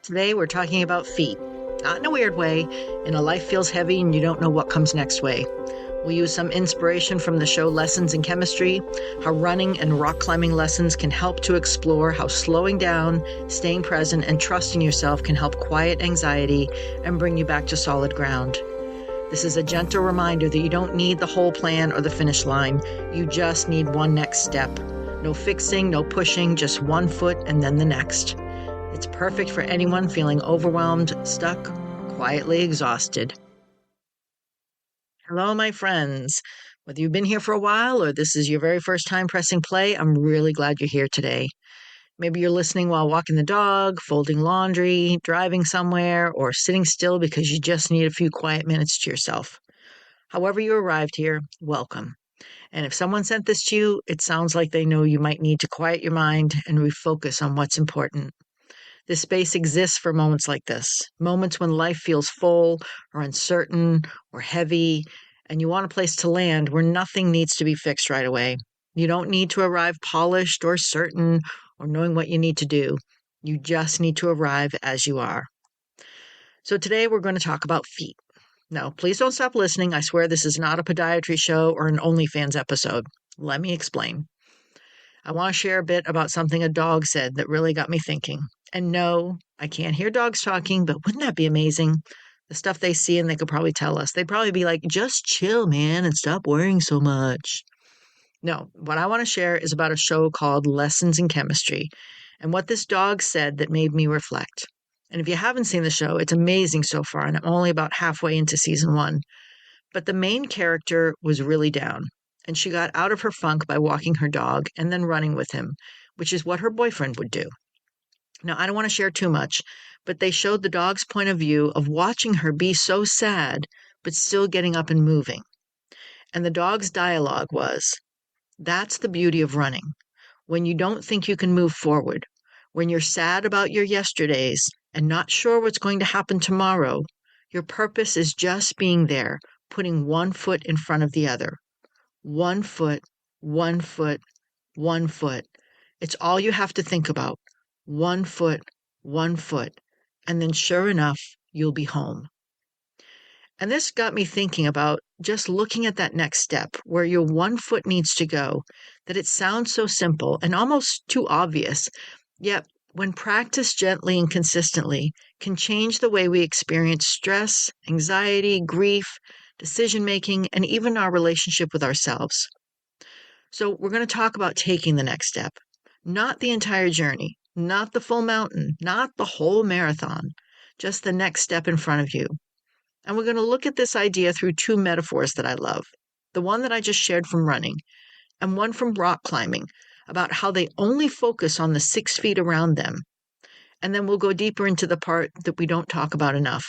Today, we're talking about feet. Not in a weird way, in a life feels heavy and you don't know what comes next way. We'll use some inspiration from the show Lessons in Chemistry, how running and rock climbing lessons can help to explore how slowing down, staying present, and trusting yourself can help quiet anxiety and bring you back to solid ground. This is a gentle reminder that you don't need the whole plan or the finish line. You just need one next step. No fixing, no pushing, just one foot and then the next. It's perfect for anyone feeling overwhelmed, stuck, quietly exhausted. Hello, my friends. Whether you've been here for a while or this is your very first time pressing play, I'm really glad you're here today. Maybe you're listening while walking the dog, folding laundry, driving somewhere, or sitting still because you just need a few quiet minutes to yourself. However you arrived here, welcome. And if someone sent this to you, it sounds like they know you might need to quiet your mind and refocus on what's important. This space exists for moments like this, moments when life feels full or uncertain or heavy, and you want a place to land where nothing needs to be fixed right away. You don't need to arrive polished or certain or knowing what you need to do. You just need to arrive as you are. So today we're going to talk about feet. Now, please don't stop listening. I swear this is not a podiatry show or an OnlyFans episode. Let me explain. I want to share a bit about something a dog said that really got me thinking. And no, I can't hear dogs talking, but wouldn't that be amazing? The stuff they see and they could probably tell us. They'd probably be like, just chill, man, and stop worrying so much. No, what I want to share is about a show called Lessons in Chemistry and what this dog said that made me reflect. And if you haven't seen the show, it's amazing so far, and I'm only about halfway into season 1. But the main character was really down, and she got out of her funk by walking her dog and then running with him, which is what her boyfriend would do. Now, I don't want to share too much, but they showed the dog's point of view of watching her be so sad, but still getting up and moving. And the dog's dialogue was, that's the beauty of running. When you don't think you can move forward, when you're sad about your yesterdays and not sure what's going to happen tomorrow, your purpose is just being there, putting one foot in front of the other. 1 foot, 1 foot, 1 foot. It's all you have to think about. 1 foot, 1 foot. And then sure enough, you'll be home. And this got me thinking about just looking at that next step where your 1 foot needs to go, that it sounds so simple and almost too obvious. Yet, when practiced gently and consistently, can change the way we experience stress, anxiety, grief, decision-making, and even our relationship with ourselves. So we're going to talk about taking the next step, not the entire journey, not the full mountain, not the whole marathon, just the next step in front of you. And we're going to look at this idea through 2 metaphors that I love. The one that I just shared from running and one from rock climbing about how they only focus on the 6 feet around them. And then we'll go deeper into the part that we don't talk about enough.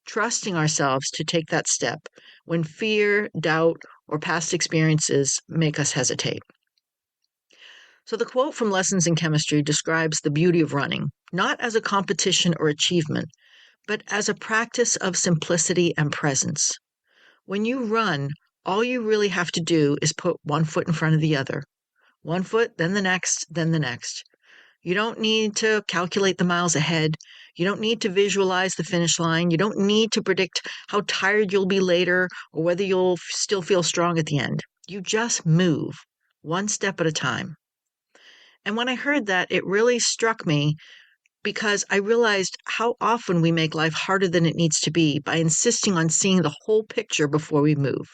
Trusting ourselves to take that step when fear, doubt, or past experiences make us hesitate. So the quote from Lessons in Chemistry describes the beauty of running, not as a competition or achievement, but as a practice of simplicity and presence. When you run, all you really have to do is put 1 foot in front of the other. 1 foot, then the next, then the next. You don't need to calculate the miles ahead. You don't need to visualize the finish line. You don't need to predict how tired you'll be later or whether you'll still feel strong at the end. You just move, 1 step at a time. And when I heard that, it really struck me because I realized how often we make life harder than it needs to be by insisting on seeing the whole picture before we move.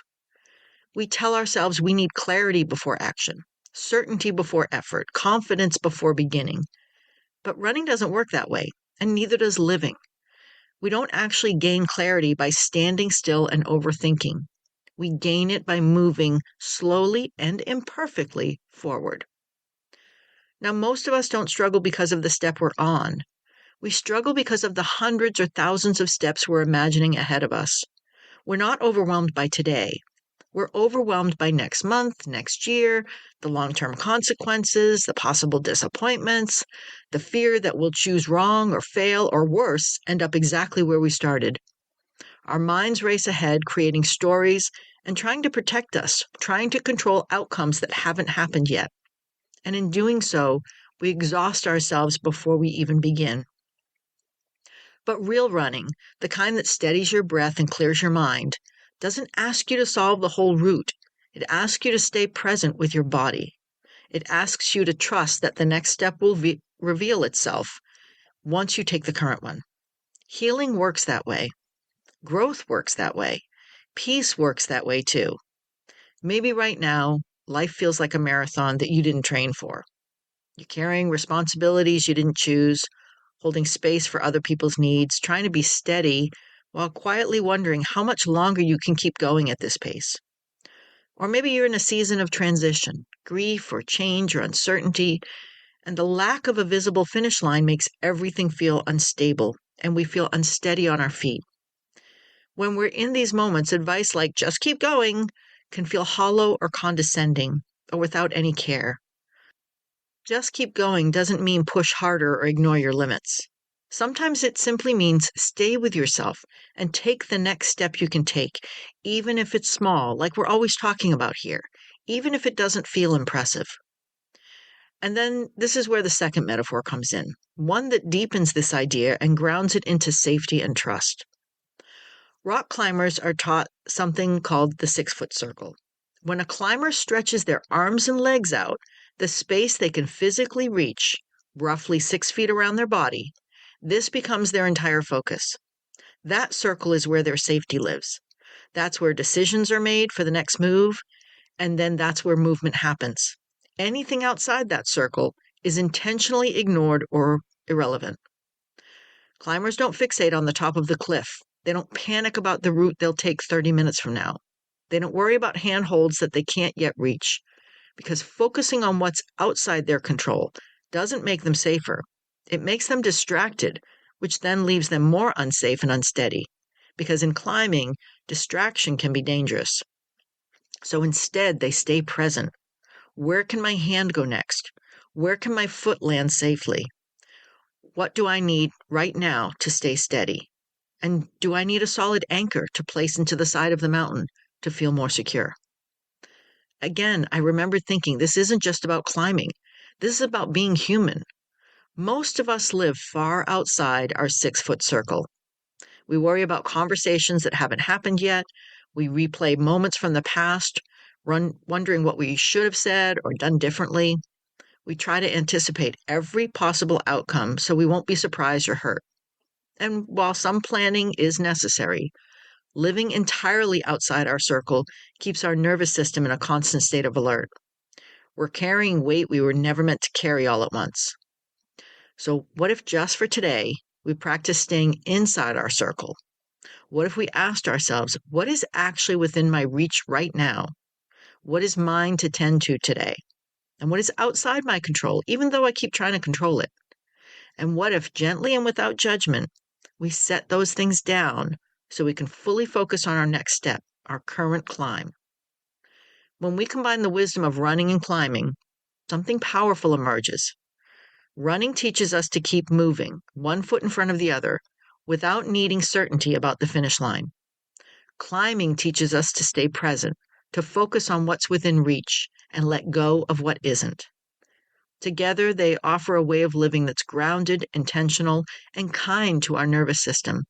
We tell ourselves we need clarity before action, certainty before effort, confidence before beginning. But running doesn't work that way, and neither does living. We don't actually gain clarity by standing still and overthinking. We gain it by moving slowly and imperfectly forward. Now, most of us don't struggle because of the step we're on. We struggle because of the hundreds or thousands of steps we're imagining ahead of us. We're not overwhelmed by today. We're overwhelmed by next month, next year, the long-term consequences, the possible disappointments, the fear that we'll choose wrong or fail or worse, end up exactly where we started. Our minds race ahead, creating stories and trying to protect us, trying to control outcomes that haven't happened yet. And in doing so, we exhaust ourselves before we even begin. But real running, the kind that steadies your breath and clears your mind, doesn't ask you to solve the whole route. It asks you to stay present with your body. It asks you to trust that the next step will reveal itself once you take the current one. Healing works that way. Growth works that way. Peace works that way too. Maybe right now, life feels like a marathon that you didn't train for. You're carrying responsibilities you didn't choose, holding space for other people's needs, trying to be steady while quietly wondering how much longer you can keep going at this pace. Or maybe you're in a season of transition, grief or change or uncertainty, and the lack of a visible finish line makes everything feel unstable, and we feel unsteady on our feet. When we're in these moments, advice like just keep going can feel hollow or condescending or without any care. Just keep going doesn't mean push harder or ignore your limits. Sometimes it simply means stay with yourself and take the next step you can take, even if it's small, like we're always talking about here, even if it doesn't feel impressive. And then this is where the second metaphor comes in, one that deepens this idea and grounds it into safety and trust. Rock climbers are taught something called the 6-foot circle. When a climber stretches their arms and legs out, the space they can physically reach, roughly 6 feet around their body, this becomes their entire focus. That circle is where their safety lives. That's where decisions are made for the next move, and then that's where movement happens. Anything outside that circle is intentionally ignored or irrelevant. Climbers don't fixate on the top of the cliff. They don't panic about the route they'll take 30 minutes from now. They don't worry about handholds that they can't yet reach, because focusing on what's outside their control doesn't make them safer. It makes them distracted, which then leaves them more unsafe and unsteady, because in climbing, distraction can be dangerous. So instead, they stay present. Where can my hand go next? Where can my foot land safely? What do I need right now to stay steady? And do I need a solid anchor to place into the side of the mountain to feel more secure? Again, I remember thinking this isn't just about climbing. This is about being human. Most of us live far outside our 6-foot circle. We worry about conversations that haven't happened yet. We replay moments from the past, wondering what we should have said or done differently. We try to anticipate every possible outcome so we won't be surprised or hurt. And while some planning is necessary, living entirely outside our circle keeps our nervous system in a constant state of alert. We're carrying weight we were never meant to carry all at once. So what if just for today, we practice staying inside our circle? What if we asked ourselves, what is actually within my reach right now? What is mine to tend to today? And what is outside my control, even though I keep trying to control it? And what if gently and without judgment, we set those things down so we can fully focus on our next step, our current climb? When we combine the wisdom of running and climbing, something powerful emerges. Running teaches us to keep moving, one foot in front of the other, without needing certainty about the finish line. Climbing teaches us to stay present, to focus on what's within reach, and let go of what isn't. Together, they offer a way of living that's grounded, intentional, and kind to our nervous system.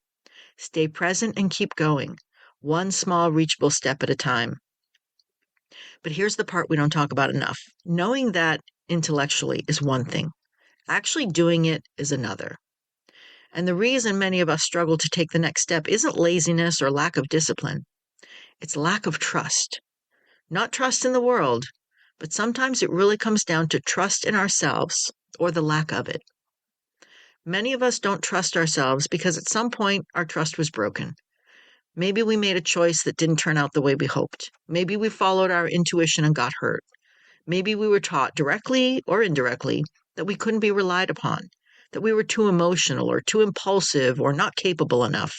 Stay present and keep going, one small reachable step at a time. But here's the part we don't talk about enough. Knowing that intellectually is one thing. Actually doing it is another. And the reason many of us struggle to take the next step isn't laziness or lack of discipline. It's lack of trust. Not trust in the world, but sometimes it really comes down to trust in ourselves or the lack of it. Many of us don't trust ourselves because at some point our trust was broken. Maybe we made a choice that didn't turn out the way we hoped. Maybe we followed our intuition and got hurt. Maybe we were taught directly or indirectly that we couldn't be relied upon, that we were too emotional or too impulsive or not capable enough.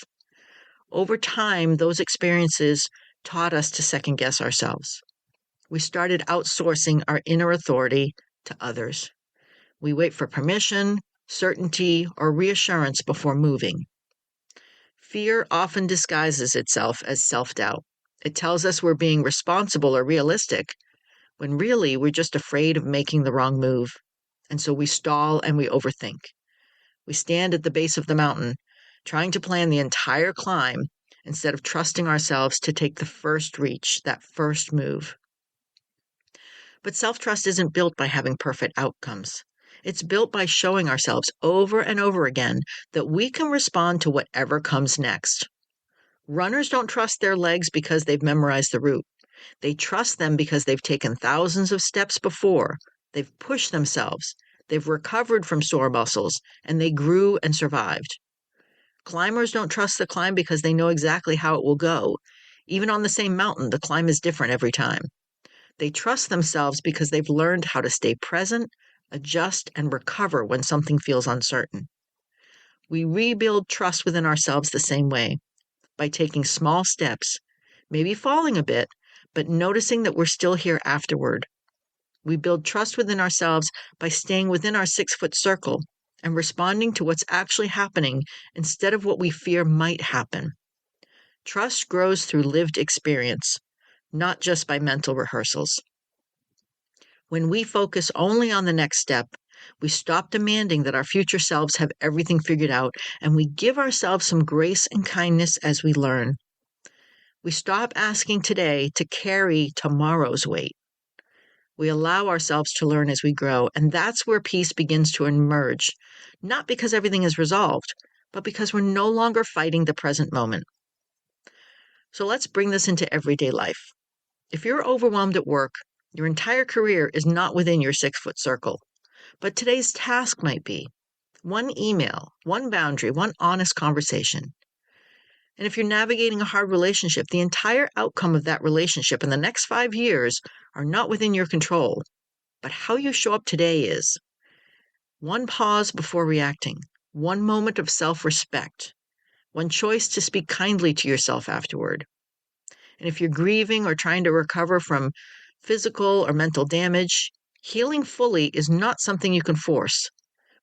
Over time, those experiences taught us to second guess ourselves. We started outsourcing our inner authority to others. We wait for permission, certainty, or reassurance before moving. Fear often disguises itself as self-doubt. It tells us we're being responsible or realistic, when really we're just afraid of making the wrong move. And so we stall and we overthink. We stand at the base of the mountain, trying to plan the entire climb instead of trusting ourselves to take the first reach, that first move. But self-trust isn't built by having perfect outcomes. It's built by showing ourselves over and over again that we can respond to whatever comes next. Runners don't trust their legs because they've memorized the route. They trust them because they've taken thousands of steps before. They've pushed themselves. They've recovered from sore muscles, and they grew and survived. Climbers don't trust the climb because they know exactly how it will go. Even on the same mountain, the climb is different every time. They trust themselves because they've learned how to stay present, adjust, and recover when something feels uncertain. We rebuild trust within ourselves the same way, by taking small steps, maybe falling a bit, but noticing that we're still here afterward. We build trust within ourselves by staying within our 6-foot circle and responding to what's actually happening instead of what we fear might happen. Trust grows through lived experience, not just by mental rehearsals. When we focus only on the next step, we stop demanding that our future selves have everything figured out, and we give ourselves some grace and kindness as we learn. We stop asking today to carry tomorrow's weight. We allow ourselves to learn as we grow, and that's where peace begins to emerge, not because everything is resolved, but because we're no longer fighting the present moment. So let's bring this into everyday life. If you're overwhelmed at work, your entire career is not within your 6-foot circle, but today's task might be one email, one boundary, one honest conversation. And if you're navigating a hard relationship, the entire outcome of that relationship in the next 5 years are not within your control, but how you show up today is. One pause before reacting, one moment of self-respect, one choice to speak kindly to yourself afterward. And if you're grieving or trying to recover from physical or mental damage, healing fully is not something you can force.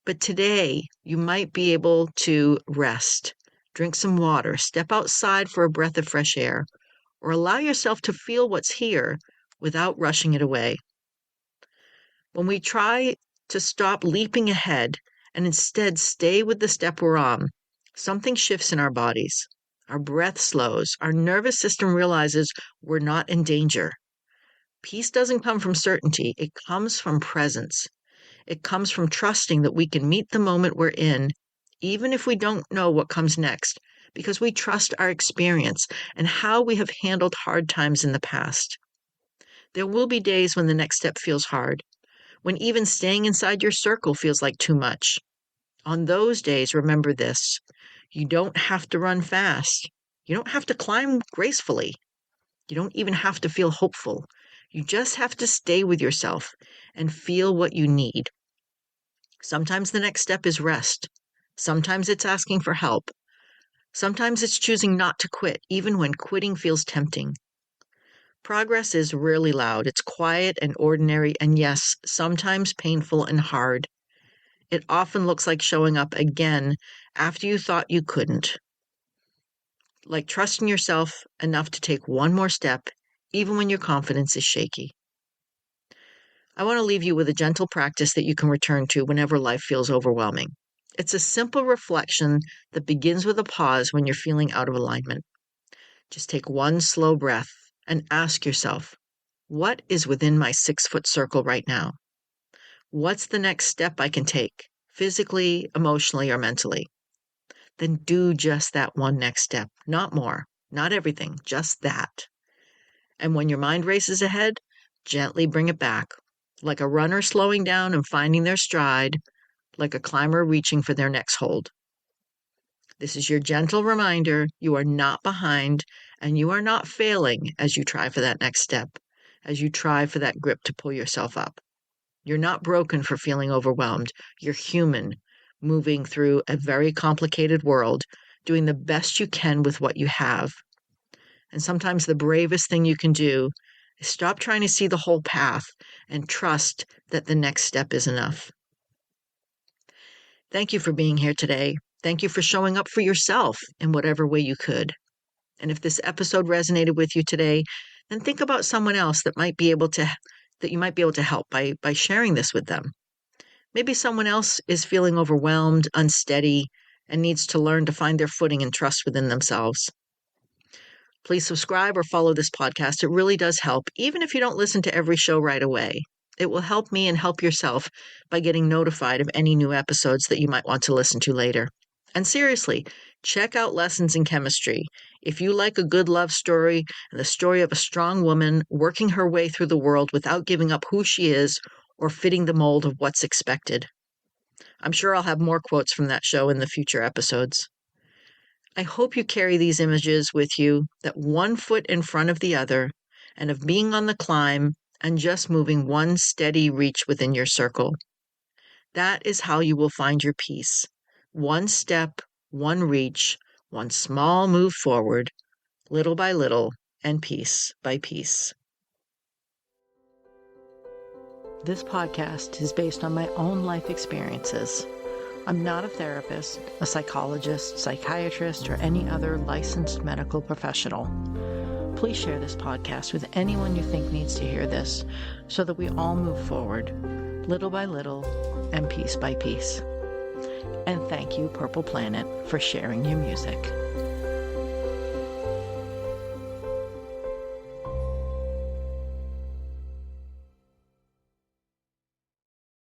But today, you might be able to rest, drink some water, step outside for a breath of fresh air, or allow yourself to feel what's here without rushing it away. When we try to stop leaping ahead and instead stay with the step we're on, something shifts in our bodies. Our breath slows. Our nervous system realizes we're not in danger. Peace doesn't come from certainty. It comes from presence. It comes from trusting that we can meet the moment we're in, even if we don't know what comes next, because we trust our experience and how we have handled hard times in the past. There will be days when the next step feels hard, when even staying inside your circle feels like too much. On those days, remember this: you don't have to run fast. You don't have to climb gracefully. You don't even have to feel hopeful. You just have to stay with yourself and feel what you need. Sometimes the next step is rest. Sometimes it's asking for help. Sometimes it's choosing not to quit, even when quitting feels tempting. Progress is rarely loud. It's quiet and ordinary, and yes, sometimes painful and hard. It often looks like showing up again after you thought you couldn't. Like trusting yourself enough to take one more step, even when your confidence is shaky. I want to leave you with a gentle practice that you can return to whenever life feels overwhelming. It's a simple reflection that begins with a pause when you're feeling out of alignment. Just take one slow breath and ask yourself, what is within my 6-foot circle right now? What's the next step I can take, physically, emotionally, or mentally? Then do just that one next step, not more, not everything, just that. And when your mind races ahead, gently bring it back, like a runner slowing down and finding their stride, like a climber reaching for their next hold. This is your gentle reminder you are not behind and you are not failing as you try for that next step, as you try for that grip to pull yourself up. You're not broken for feeling overwhelmed. You're human, moving through a very complicated world, doing the best you can with what you have. And sometimes the bravest thing you can do is stop trying to see the whole path and trust that the next step is enough. Thank you for being here today. Thank you for showing up for yourself in whatever way you could. And if this episode resonated with you today, then think about someone else that you might be able to help by sharing this with them. Maybe someone else is feeling overwhelmed, unsteady, and needs to learn to find their footing and trust within themselves. Please subscribe or follow this podcast. It really does help, even if you don't listen to every show right away. It will help me and help yourself by getting notified of any new episodes that you might want to listen to later. And seriously, check out Lessons in Chemistry. If you like a good love story and the story of a strong woman working her way through the world without giving up who she is or fitting the mold of what's expected. I'm sure I'll have more quotes from that show in the future episodes. I hope you carry these images with you, that one foot in front of the other, and of being on the climb and just moving one steady reach within your circle. That is how you will find your peace. One step, one reach, one small move forward, little by little, and piece by piece. This podcast is based on my own life experiences. I'm not a therapist, a psychologist, psychiatrist, or any other licensed medical professional. Please share this podcast with anyone you think needs to hear this so that we all move forward, little by little and piece by piece. And thank you, Purple Planet, for sharing your music.